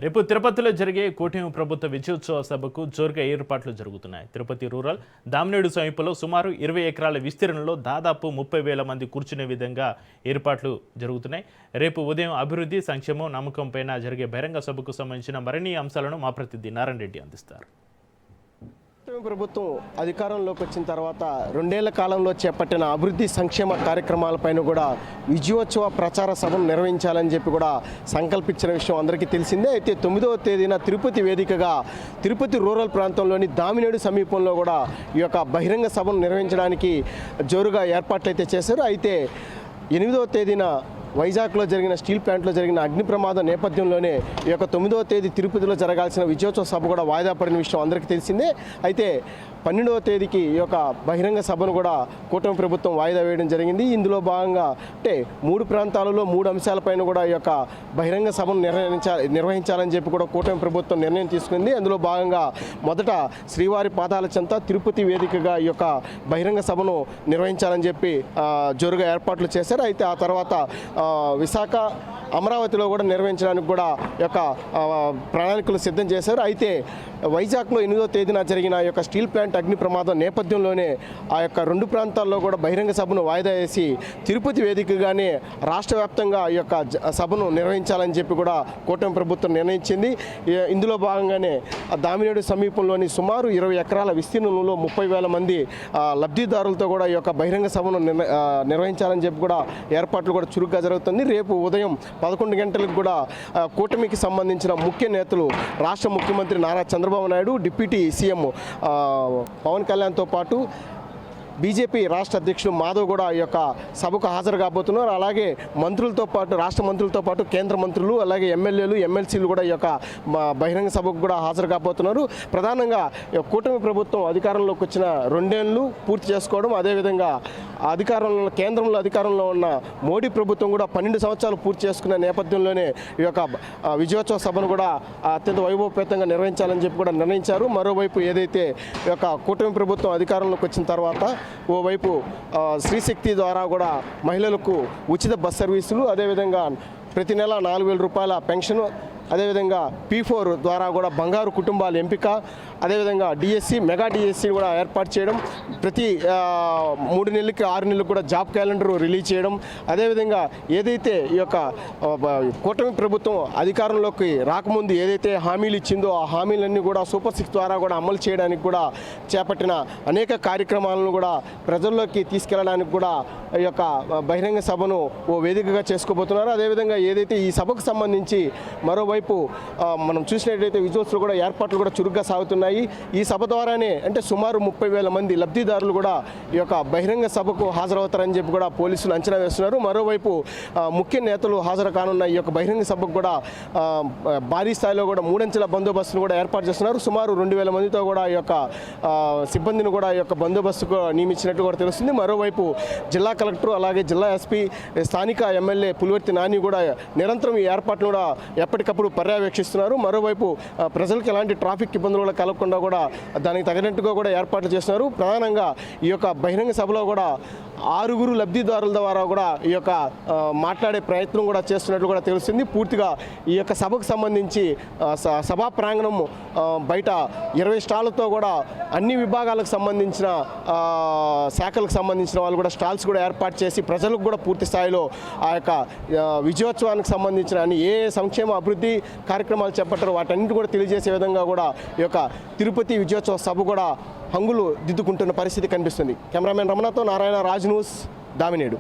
రేపు తిరుపతిలో జరిగే కూటమి ప్రభుత్వ విజయోత్సవ సభకు జోరుగా ఏర్పాట్లు జరుగుతున్నాయి. తిరుపతి రూరల్ దామినేడు సమీపంలో సుమారు 20 ఎకరాల విస్తీర్ణంలో దాదాపు 30,000 మంది కూర్చునే విధంగా ఏర్పాట్లు జరుగుతున్నాయి. రేపు ఉదయం అభివృద్ధి, సంక్షేమం, నమ్మకంపైన జరిగే బహిరంగ సభకు సంబంధించిన మరిన్ని అంశాలను మా ప్రతినిధి నారాయణ రెడ్డి అందిస్తారు. ప్రభుత్వం అధికారంలోకి వచ్చిన తర్వాత 2 ఏళ్ల కాలంలో చేపట్టిన అభివృద్ధి సంక్షేమ కార్యక్రమాలపైన కూడా విజయోత్సవ ప్రచార సభను నిర్వహించాలని చెప్పి కూడా సంకల్పించిన విషయం అందరికీ తెలిసిందే. అయితే 9వ తేదీన తిరుపతి వేదికగా తిరుపతి రూరల్ ప్రాంతంలోని దామినేడు సమీపంలో కూడా ఈ యొక్క బహిరంగ సభను నిర్వహించడానికి జోరుగా ఏర్పాట్లు అయితే చేశారు. అయితే 8వ తేదీన వైజాగ్లో జరిగిన స్టీల్ ప్లాంట్లో జరిగిన అగ్ని ప్రమాదం నేపథ్యంలోనే ఈ యొక్క 9వ తేదీ తిరుపతిలో జరగాల్సిన విజయోత్సవ సభ కూడా వాయిదా పడిన విషయం అందరికీ తెలిసిందే. అయితే 12వ తేదీకి ఈ యొక్క బహిరంగ సభను కూడా కూటమి ప్రభుత్వం వాయిదా వేయడం జరిగింది. ఇందులో భాగంగా అంటే 3 ప్రాంతాలలో 3 అంశాలపైన కూడా ఈ యొక్క బహిరంగ సభను నిర్వహించాలని చెప్పి కూడా కూటమి ప్రభుత్వం నిర్ణయం తీసుకుంది. అందులో భాగంగా మొదట శ్రీవారి పాదాల చెంత తిరుపతి వేదికగా ఈ యొక్క బహిరంగ సభను నిర్వహించాలని చెప్పి జోరుగా ఏర్పాట్లు చేశారు. అయితే ఆ తర్వాత విశాఖ, అమరావతిలో కూడా నిర్వహించడానికి కూడా యొక్క ప్రణాళికలు సిద్ధం చేశారు. అయితే వైజాగ్లో 8వ తేదీన జరిగిన ఈ యొక్క స్టీల్ ప్లాంట్ అగ్ని ప్రమాదం నేపథ్యంలోనే ఆ యొక్క 2 ప్రాంతాల్లో కూడా బహిరంగ సభను వాయిదా వేసి తిరుపతి వేదికగానే రాష్ట్ర వ్యాప్తంగా ఈ యొక్క సభను నిర్వహించాలని చెప్పి కూడా కూటమి ప్రభుత్వం నిర్ణయించింది. ఇందులో భాగంగానే దామినేడు సమీపంలోని సుమారు 20 ఎకరాల విస్తీర్ణంలో 30,000 మంది లబ్ధిదారులతో కూడా ఈ యొక్క బహిరంగ సభను నిర్వహించాలని చెప్పి కూడా ఏర్పాట్లు కూడా చురుగ్గా జరుగుతుంది. రేపు ఉదయం 11 గంటలకు కూడా కూటమికి సంబంధించిన ముఖ్య నేతలు రాష్ట్ర ముఖ్యమంత్రి నారా చంద్రబాబు నాయుడు, డిప్యూటీ సీఎం పవన్ కళ్యాణ్తో పాటు బీజేపీ రాష్ట్ర అధ్యక్షుడు మాధవ్ కూడా ఈ యొక్క సభకు హాజరు కాబోతున్నారు. అలాగే మంత్రులతో పాటు, రాష్ట్ర మంత్రులతో పాటు కేంద్ర మంత్రులు, అలాగే ఎమ్మెల్యేలు, ఎమ్మెల్సీలు కూడా ఈ యొక్క బహిరంగ సభకు కూడా హాజరు కాబోతున్నారు. ప్రధానంగా కూటమి ప్రభుత్వం అధికారంలోకి వచ్చిన 2 ఏళ్ళు పూర్తి చేసుకోవడం, అదేవిధంగా కేంద్రంలో అధికారంలో ఉన్న మోడీ ప్రభుత్వం కూడా 12 సంవత్సరాలు పూర్తి చేసుకున్న నేపథ్యంలోనే ఈ యొక్క విజయోత్సవ సభను కూడా అత్యంత వైభవపేతంగా నిర్వహించాలని చెప్పి కూడా నిర్ణయించారు. మరోవైపు ఏదైతే ఈ యొక్క కూటమి ప్రభుత్వం అధికారంలోకి వచ్చిన తర్వాత ఓవైపు శ్రీశక్తి ద్వారా కూడా మహిళలకు ఉచిత బస్ సర్వీసులు, అదేవిధంగా ప్రతి నెల 4,000 రూపాయల పెన్షన్, అదేవిధంగా P4 ద్వారా కూడా బంగారు కుటుంబాల ఎంపిక, అదేవిధంగా డిఎస్సి, మెగా డిఎస్సి కూడా ఏర్పాటు చేయడం, ప్రతి 3 నెలలకి 6 నెలలకు కూడా జాబ్ క్యాలెండర్ రిలీజ్ చేయడం, అదేవిధంగా ఏదైతే ఈ యొక్క కూటమి ప్రభుత్వం అధికారంలోకి రాకముందు ఏదైతే హామీలు ఇచ్చిందో ఆ హామీలన్నీ కూడా సూపర్ 6 ద్వారా కూడా అమలు చేయడానికి కూడా చేపట్టిన అనేక కార్యక్రమాలను కూడా ప్రజల్లోకి తీసుకెళ్లడానికి కూడా ఈ యొక్క బహిరంగ సభను ఓ వేదికగా చేసుకోబోతున్నారు. అదేవిధంగా ఏదైతే ఈ సభకు సంబంధించి మరోవైపు మనం చూసినట్లయితే విజువల్స్లో కూడా ఏర్పాట్లు కూడా చురుగ్గా సాగుతున్నాయి. ఈ సభ ద్వారానే అంటే సుమారు 30,000 మంది లబ్ధిదారులు కూడా ఈ యొక్క బహిరంగ సభకు హాజరవుతారని చెప్పి కూడా పోలీసులు అంచనా వేస్తున్నారు. మరోవైపు ముఖ్య నేతలు హాజరు కానున్న ఈ యొక్క బహిరంగ సభకు కూడా భారీ స్థాయిలో కూడా 3 అంచెల బందోబస్తును కూడా ఏర్పాటు చేస్తున్నారు. సుమారు 2,000 మందితో కూడా ఈ యొక్క సిబ్బందిని కూడా ఈ యొక్క బందోబస్తుకు నియమించినట్టు కూడా తెలుస్తుంది. మరోవైపు జిల్లా కలెక్టర్, అలాగే జిల్లా ఎస్పీ, స్థానిక ఎమ్మెల్యే పులివర్తి నాని కూడా నిరంతరం ఈ ఏర్పాట్లు కూడా ఎప్పటికప్పుడు పర్యవేక్షిస్తున్నారు. మరోవైపు ప్రజలకు ఎలాంటి ట్రాఫిక్ ఇబ్బందులు కూడా కలగకుండా కూడా దానికి తగినట్టుగా కూడా ఏర్పాట్లు చేస్తున్నారు. ప్రధానంగా ఈ యొక్క బహిరంగ సభలో కూడా 6 లబ్ధిదారుల ద్వారా కూడా ఈ యొక్క మాట్లాడే ప్రయత్నం కూడా చేస్తున్నట్లు కూడా తెలుస్తుంది. పూర్తిగా ఈ యొక్క సభకు సంబంధించి సభా ప్రాంగణం బయట 20 స్టాళ్లతో కూడా అన్ని విభాగాలకు సంబంధించిన శాఖలకు సంబంధించిన వాళ్ళు కూడా స్టాల్స్ కూడా ఏర్పాటు చేసి ప్రజలకు కూడా పూర్తి స్థాయిలో ఆ యొక్క విజయోత్సవానికి సంబంధించిన ఏ సంక్షేమ అభివృద్ధి కార్యక్రమాలు చేపట్టారో వాటన్నిటి కూడా తెలియజేసే విధంగా కూడా ఈ యొక్క తిరుపతి విజయోత్సవ సభ కూడా హంగులు దిద్దుకుంటున్న పరిస్థితి కనిపిస్తుంది. కెమెరామెన్ రమణతో నారాయణ, రాజ్ న్యూస్, దామినేడు.